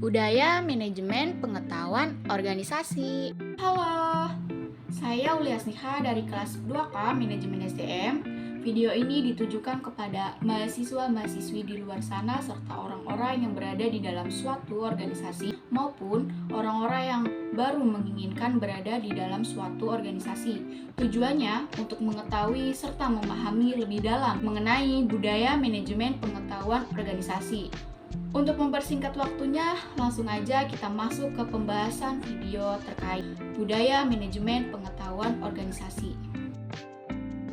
Budaya Manajemen Pengetahuan Organisasi. Halo, saya Ulias Niha dari kelas 2K Manajemen SDM. Video ini ditujukan kepada mahasiswa-mahasiswi di luar sana serta orang-orang yang berada di dalam suatu organisasi maupun orang-orang yang baru menginginkan berada di dalam suatu organisasi. Tujuannya untuk mengetahui serta memahami lebih dalam mengenai budaya manajemen pengetahuan organisasi. Untuk mempersingkat waktunya, langsung aja kita masuk ke pembahasan video terkait budaya manajemen pengetahuan organisasi.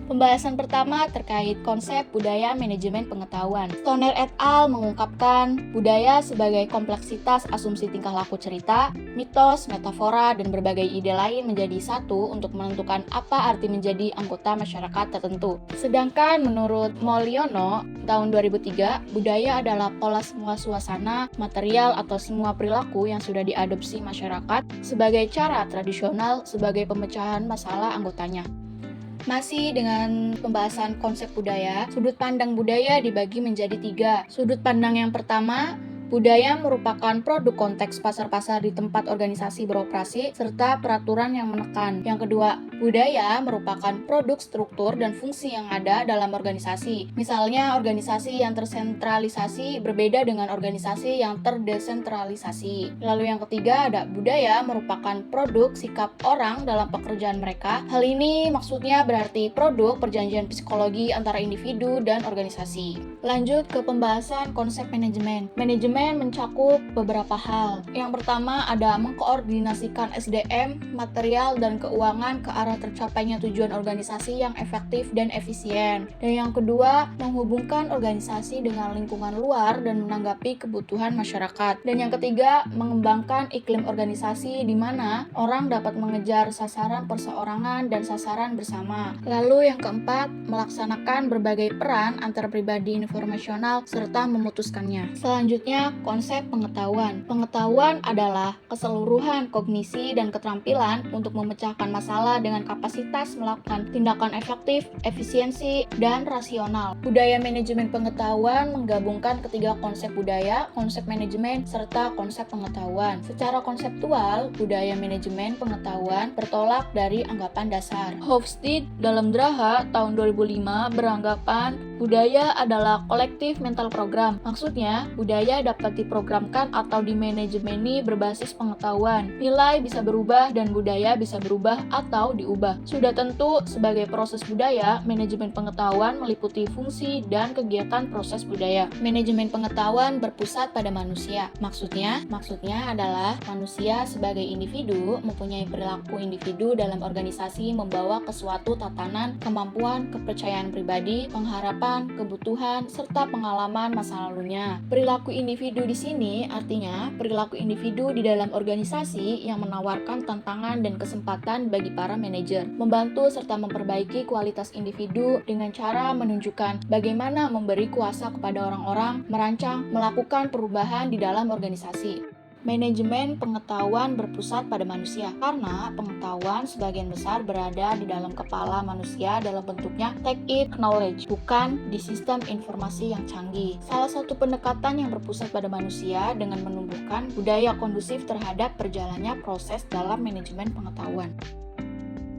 Pembahasan pertama terkait konsep budaya manajemen pengetahuan. Stoner et al. Mengungkapkan budaya sebagai kompleksitas asumsi tingkah laku cerita, mitos, metafora, dan berbagai ide lain menjadi satu untuk menentukan apa arti menjadi anggota masyarakat tertentu. Sedangkan menurut Molyono, tahun 2003, budaya adalah pola semua suasana, material, atau semua perilaku yang sudah diadopsi masyarakat sebagai cara tradisional sebagai pemecahan masalah anggotanya. Masih dengan pembahasan konsep budaya, sudut pandang budaya dibagi menjadi 3. Sudut pandang yang pertama, budaya merupakan produk konteks pasar-pasar di tempat organisasi beroperasi, serta peraturan yang menekan. Yang kedua, budaya merupakan produk struktur dan fungsi yang ada dalam organisasi. Misalnya, organisasi yang tersentralisasi berbeda dengan organisasi yang terdesentralisasi. Lalu yang ketiga, ada budaya merupakan produk sikap orang dalam pekerjaan mereka. Hal ini maksudnya berarti produk perjanjian psikologi antara individu dan organisasi. Lanjut ke pembahasan konsep manajemen. Manajemen mencakup beberapa hal. Yang pertama ada mengkoordinasikan SDM, material, dan keuangan ke arah tercapainya tujuan organisasi yang efektif dan efisien. Dan yang kedua, menghubungkan organisasi dengan lingkungan luar dan menanggapi kebutuhan masyarakat. Dan yang ketiga, mengembangkan iklim organisasi di mana orang dapat mengejar sasaran perseorangan dan sasaran bersama. Lalu yang keempat, melaksanakan berbagai peran antar pribadi informasional serta memutuskannya. Selanjutnya, konsep pengetahuan. Pengetahuan adalah keseluruhan kognisi dan keterampilan untuk memecahkan masalah dengan kapasitas melakukan tindakan efektif, efisiensi, dan rasional. Budaya manajemen pengetahuan menggabungkan ketiga konsep budaya, konsep manajemen, serta konsep pengetahuan. Secara konseptual, budaya manajemen pengetahuan bertolak dari anggapan dasar. Hofstede dalam Draha tahun 2005 beranggapan budaya adalah kolektif mental program. Maksudnya, budaya dapat diprogramkan atau dimanajemeni berbasis pengetahuan. Nilai bisa berubah dan budaya bisa berubah atau diubah. Sudah tentu, sebagai proses budaya, manajemen pengetahuan meliputi fungsi dan kegiatan proses budaya. Manajemen pengetahuan berpusat pada manusia. Maksudnya adalah manusia sebagai individu mempunyai perilaku individu dalam organisasi membawa ke suatu tatanan, kemampuan, kepercayaan pribadi, pengharapan, kebutuhan, serta pengalaman masa lalunya. Perilaku individu di sini artinya perilaku individu di dalam organisasi yang menawarkan tantangan dan kesempatan bagi para manajer, membantu serta memperbaiki kualitas individu dengan cara menunjukkan bagaimana memberi kuasa kepada orang-orang, merancang, melakukan perubahan di dalam organisasi. Manajemen pengetahuan berpusat pada manusia karena pengetahuan sebagian besar berada di dalam kepala manusia dalam bentuknya take-it knowledge, bukan di sistem informasi yang canggih. Salah satu pendekatan yang berpusat pada manusia dengan menumbuhkan budaya kondusif terhadap berjalannya proses dalam manajemen pengetahuan.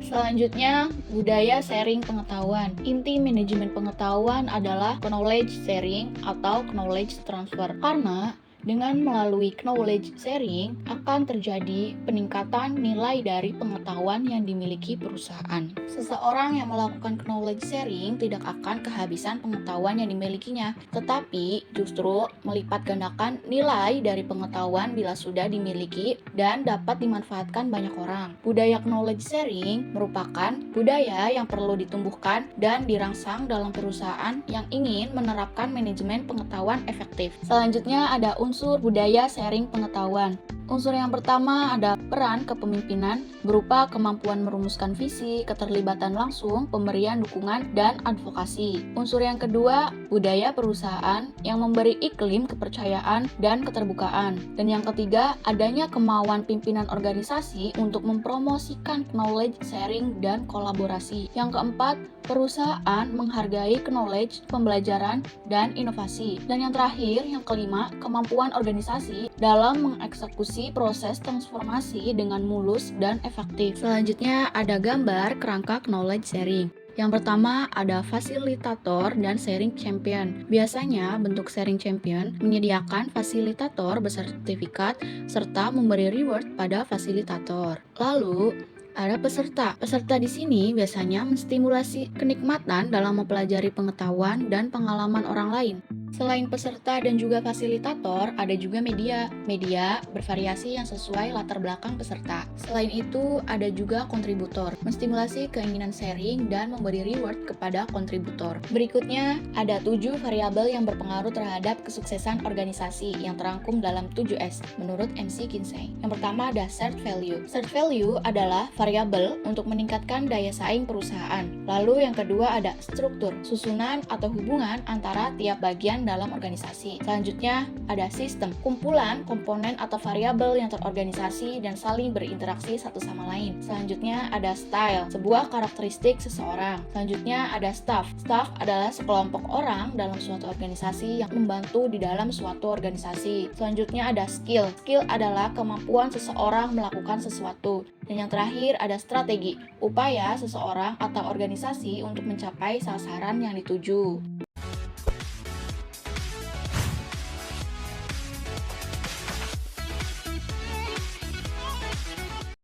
Selanjutnya, budaya sharing pengetahuan. Inti manajemen pengetahuan adalah knowledge sharing atau knowledge transfer. Karena dengan melalui knowledge sharing akan terjadi peningkatan nilai dari pengetahuan yang dimiliki perusahaan. Seseorang yang melakukan knowledge sharing tidak akan kehabisan pengetahuan yang dimilikinya, tetapi justru melipat gandakan nilai dari pengetahuan bila sudah dimiliki dan dapat dimanfaatkan banyak orang. Budaya knowledge sharing merupakan budaya yang perlu ditumbuhkan dan dirangsang dalam perusahaan yang ingin menerapkan manajemen pengetahuan efektif. Selanjutnya ada unsur budaya sharing pengetahuan. Unsur yang pertama ada peran kepemimpinan berupa kemampuan merumuskan visi, keterlibatan langsung, pemberian dukungan, dan advokasi. Unsur yang kedua, budaya perusahaan yang memberi iklim kepercayaan dan keterbukaan. Dan yang ketiga, adanya kemauan pimpinan organisasi untuk mempromosikan knowledge sharing dan kolaborasi. Yang keempat, perusahaan menghargai knowledge, pembelajaran, dan inovasi. Dan yang terakhir, yang kelima, kemampuan organisasi dalam mengeksekusi proses transformasi dengan mulus dan efektif. Selanjutnya ada gambar kerangka knowledge sharing. Yang pertama ada fasilitator dan sharing champion. Biasanya bentuk sharing champion menyediakan fasilitator bersertifikat serta memberi reward pada fasilitator. Lalu ada peserta. Peserta di sini biasanya menstimulasi kenikmatan dalam mempelajari pengetahuan dan pengalaman orang lain. Selain peserta dan juga fasilitator, ada juga media. Media bervariasi yang sesuai latar belakang peserta. Selain itu, ada juga kontributor, menstimulasi keinginan sharing dan memberi reward kepada kontributor. Berikutnya, ada 7 variabel yang berpengaruh terhadap kesuksesan organisasi yang terangkum dalam 7S menurut MC Kinsey. Yang pertama ada shared value. Shared value adalah variabel untuk meningkatkan daya saing perusahaan. Lalu yang kedua ada struktur, susunan atau hubungan antara tiap bagian dalam organisasi. Selanjutnya ada sistem, kumpulan komponen atau variabel yang terorganisasi dan saling berinteraksi satu sama lain. Selanjutnya ada style, sebuah karakteristik seseorang. Selanjutnya ada staff. Staff adalah sekelompok orang dalam suatu organisasi yang membantu di dalam suatu organisasi. Selanjutnya ada skill. Skill adalah kemampuan seseorang melakukan sesuatu. Dan yang terakhir ada strategi, upaya seseorang atau organisasi untuk mencapai sasaran yang dituju.